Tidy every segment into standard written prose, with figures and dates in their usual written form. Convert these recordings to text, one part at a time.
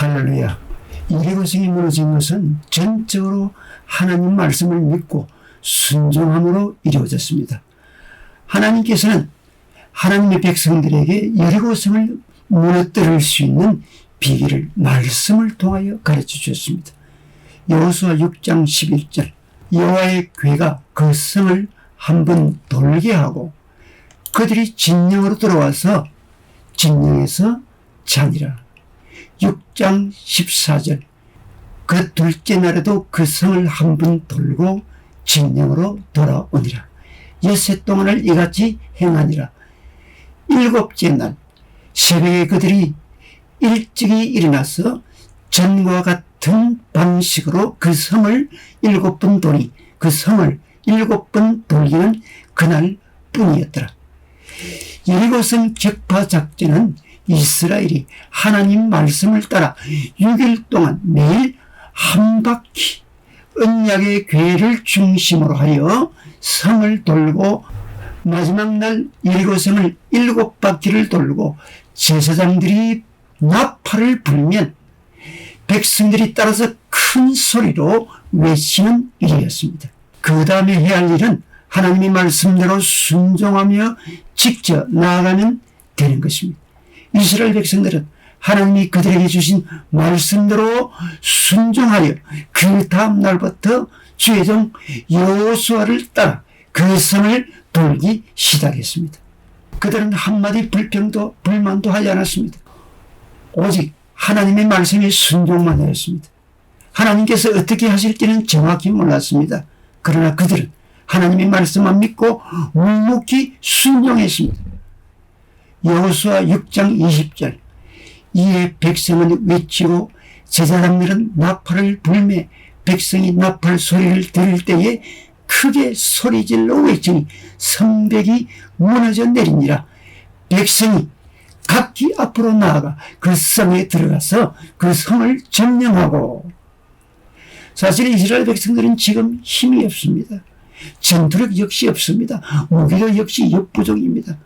할렐루야. 여리고성이 무너진 것은 전적으로 하나님 말씀을 믿고 순종함으로 이루어졌습니다. 하나님께서는 하나님의 백성들에게 여리고성을 무너뜨릴 수 있는 비결을 말씀을 통하여 가르쳐 주셨습니다. 여호수아 6장 11절 여호와의 궤가 그 성을 한번 돌게 하고 그들이 진영으로 들어와서 진영에서 자니라. 6장 14절 그 둘째 날에도 그 성을 한번 돌고 진영으로 돌아오니라. 엿새 동안을 이같이 행하니라. 일곱째 날 새벽에 그들이 일찍이 일어나서 전과 같은 방식으로 그 성을 7번 돌이 그 성을 7번 돌기는 그날 뿐이었더라. 여리고성 격파 작전은 이스라엘이 하나님 말씀을 따라 6일 동안 매일 한 바퀴 언약의 궤를 중심으로 하여 성을 돌고 마지막 날 여리고성을 7바퀴를 돌고 제사장들이 나팔을 불면 백성들이 따라서 큰 소리로 외치는 일이었습니다. 그 다음에 해야 할 일은 하나님의 말씀대로 순종하며 직접 나아가면 되는 것입니다. 이스라엘 백성들은 하나님이 그들에게 주신 말씀대로 순종하여 그 다음 날부터 주의 종 여호수아를 따라 그 성을 돌기 시작했습니다. 그들은 한마디 불평도 불만도 하지 않았습니다. 오직 하나님의 말씀에 순종만 하였습니다. 하나님께서 어떻게 하실지는 정확히 몰랐습니다. 그러나 그들은 하나님의 말씀만 믿고 묵묵히 순종했습니다. 여호수아 6장 20절 이에 백성은 외치고 제사장들은 나팔을 불매 백성이 나팔 소리를 들을 때에 크게 소리질러 외치니 성벽이 무너져 내리니라. 백성이 각기 앞으로 나아가 그 성에 들어가서 그 성을 점령하고. 사실 이스라엘 백성들은 지금 힘이 없습니다. 전투력 역시 없습니다. 무기도 역시 역부족입니다.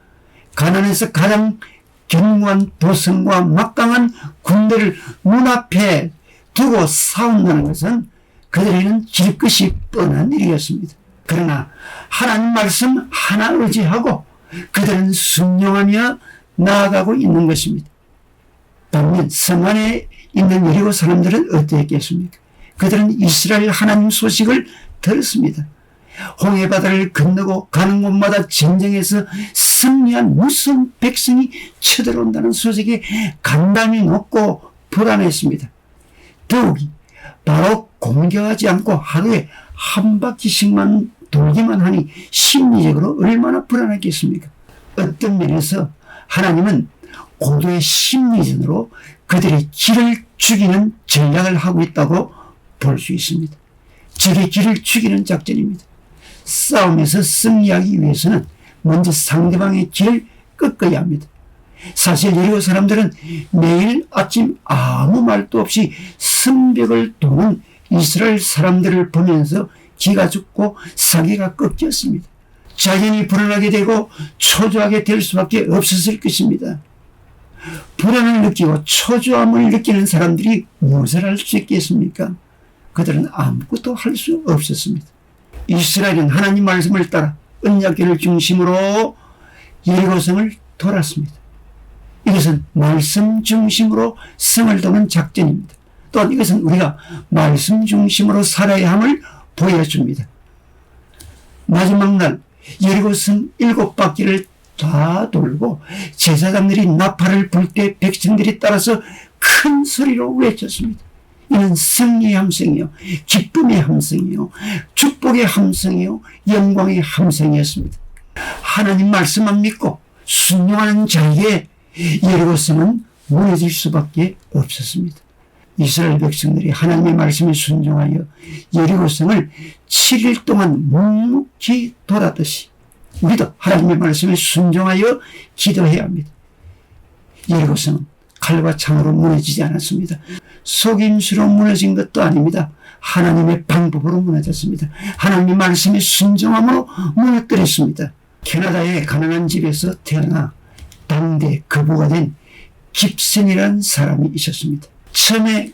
가나안에서 가장 견고한 도성과 막강한 군대를 눈앞에 두고 싸운다는 것은 그들에게는 질 것이 뻔한 일이었습니다. 그러나 하나님 말씀 하나 의지하고 그들은 순종하며 나아가고 있는 것입니다. 반면 성 안에 있는 여리고 사람들은 어땠겠습니까? 그들은 이스라엘 하나님 소식을 들었습니다. 홍해바다를 건너고 가는 곳마다 전쟁에서 승리한 무서운 백성이 쳐들어온다는 소식에 간담이 높고 불안했습니다. 더욱이 바로 공격하지 않고 하루에 한 바퀴씩만 돌기만 하니 심리적으로 얼마나 불안했겠습니까? 어떤 면에서 하나님은 고도의 심리전으로 그들의 길을 죽이는 전략을 하고 있다고 볼 수 있습니다. 적의 길을 죽이는 작전입니다. 싸움에서 승리하기 위해서는 먼저 상대방의 길을 꺾어야 합니다. 사실 여리고 사람들은 매일 아침 아무 말도 없이 성벽을 도는 이스라엘 사람들을 보면서 기가 죽고 사기가 꺾였습니다. 자연이 불안하게 되고 초조하게 될 수밖에 없었을 것입니다. 불안을 느끼고 초조함을 느끼는 사람들이 무엇을 할 수 있겠습니까? 그들은 아무것도 할 수 없었습니다. 이스라엘은 하나님 말씀을 따라 언약궤를 중심으로 여리고성을 돌았습니다. 이것은 말씀 중심으로 성을 도는 작전입니다. 또한 이것은 우리가 말씀 중심으로 살아야 함을 보여줍니다. 마지막 날 여리고성 7바퀴를 다 돌고 제사장들이 나팔을 불 때 백성들이 따라서 큰 소리로 외쳤습니다. 이는 승리의 함성이요, 기쁨의 함성이요, 축복의 함성이요, 영광의 함성이었습니다. 하나님 말씀만 믿고 순종하는 자에게 여리고성은 무너질 수밖에 없었습니다. 이스라엘 백성들이 하나님의 말씀에 순종하여 여리고성을 7일 동안 묵묵히 돌았듯이 우리도 하나님의 말씀에 순종하여 기도해야 합니다. 여리고성은 칼과 창으로 무너지지 않았습니다. 속임수로 무너진 것도 아닙니다. 하나님의 방법으로 무너졌습니다. 하나님의 말씀에 순종함으로 무너뜨렸습니다. 캐나다의 가난한 집에서 태어나 당대 거부가 된 깁슨이라는 사람이 있었습니다. 처음에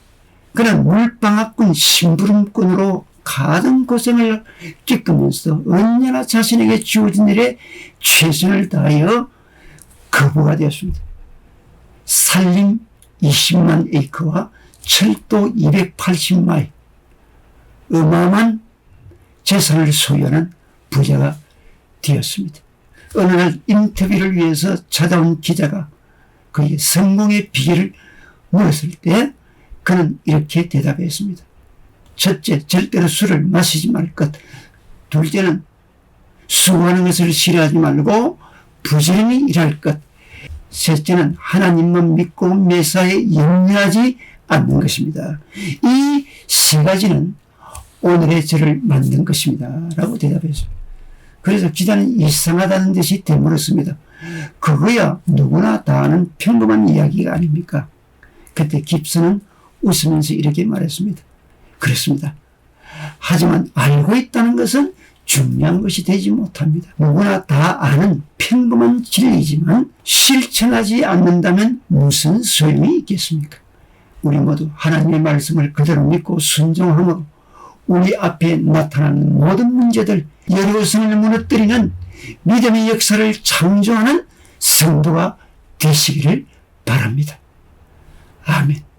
그는 물방앗군 심부름꾼으로 가든 고생을 겪으면서 언제나 자신에게 주어진 일에 최선을 다하여 거부가 되었습니다. 산림 20만 에이커와 철도 280마일, 어마어마한 재산을 소유하는 부자가 되었습니다. 어느 날 인터뷰를 위해서 찾아온 기자가 그의 성공의 비결을 물었을 때 그는 이렇게 대답했습니다. 첫째, 절대로 술을 마시지 말 것. 둘째는 수고하는 것을 싫어하지 말고 부지런히 일할 것. 셋째는 하나님만 믿고 매사에 염려하지 않는 것입니다. 이 세 가지는 오늘의 저를 만든 것입니다. 라고 대답했습니다. 그래서 기자는 이상하다는 듯이 되물었습니다. 그거야 누구나 다 아는 평범한 이야기가 아닙니까? 그때 깁슨은 웃으면서 이렇게 말했습니다. 그렇습니다. 하지만 알고 있다는 것은 중요한 것이 되지 못합니다. 누구나 다 아는 평범한 진리지만 실천하지 않는다면 무슨 소용이 있겠습니까? 우리 모두 하나님의 말씀을 그대로 믿고 순종함으로 우리 앞에 나타나는 모든 문제들, 여리고성을 무너뜨리는 믿음의 역사를 창조하는 성도가 되시기를 바랍니다. 아멘.